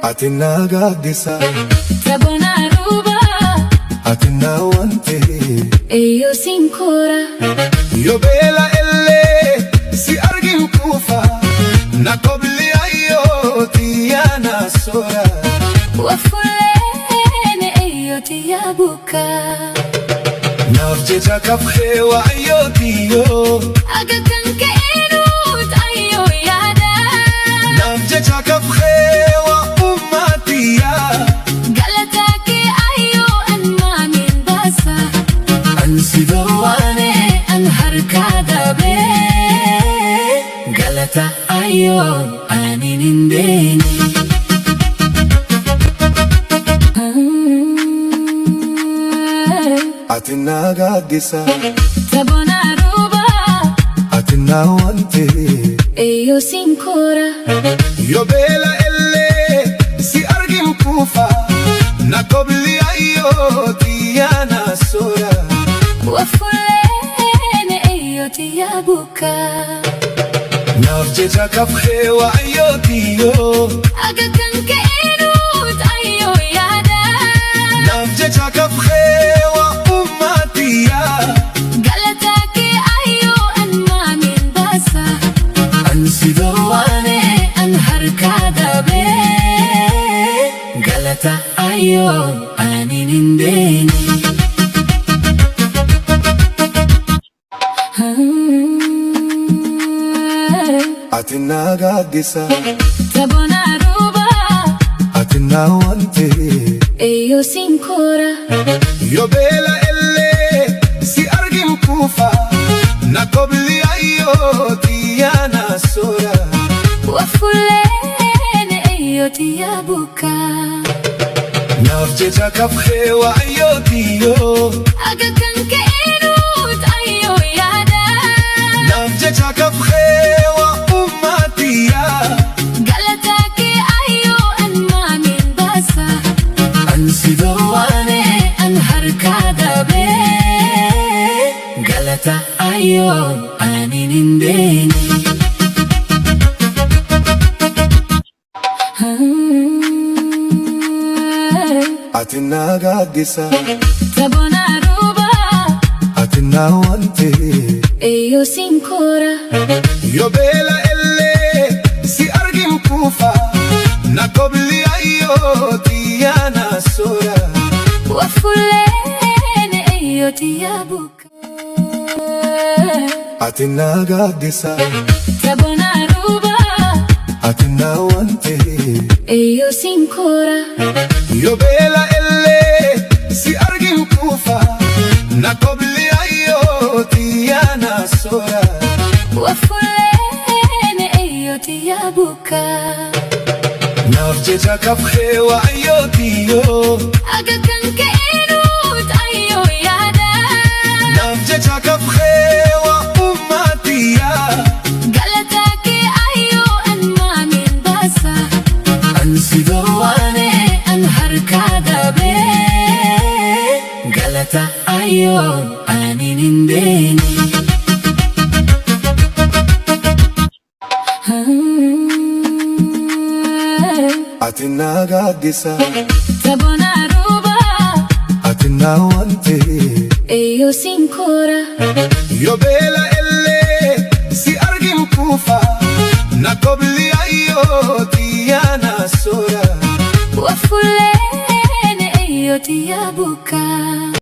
atinna gaaddisa Tabona ruba atinna wante eyo sinkora yo beela elle si argin kufa na kobli ayo tiyana sora wafulene eyo tiyabuka nafjecha kafhe wa ayo tiyo agakanke enut ayo yada nafjecha kafhe wa ummatiya galataki ayo anma min basa ansidawane an harkada be galata ayo aninindeni atinna gaaddisa Tabona ruba atinna wante eyo sinkora yo beela elle si argin kufa na kobli ayo tiyana sora wafulene eyo tiyabuka nafjecha kafhe wa ayo tiyo agakanke enut ayo yada nafjecha kafhe wa ummatiya galataki ayo anma min basa ansidawane an harkada be galata ayo aninindeni atinna gaaddisa Tabona ruba atinna wante eyo sinkora yo beela elle si argin kufa na kobli ayo tiyana sora wafulene eyo tiyabuka nafjecha kafhe wa ayo tiyo agakanke enut ayo yada nafjecha kafhe wa ummatiya galataki ayo anma min basa ansidawane an harkada be galata ayo aninindeni atinna gaaddisa Tabona ruba atinna wante eyo sinkora yo beela elle si argin kufa na kobli ayo tiyana sora wafulene eyo tiyabuka atinna gaaddisa Tabona ruba atinna wante eyo sinkora yo beela elle si argin kufa na kobli ayo tiyana sora wafulene eyo tiyabuka nafjecha kafhe wa ayo tiyo agakanke enut ayo yada nafjecha kafhe wa ummatiya galataki ayo anma min basa ansidawane an harkada be galata ayo aninindeni atinna gaaddisa Tabona ruba atinna wante eyo sinkora yo beela elle si argin kufa na kobli ayo tiyana sora wafulene eyo tiyabuka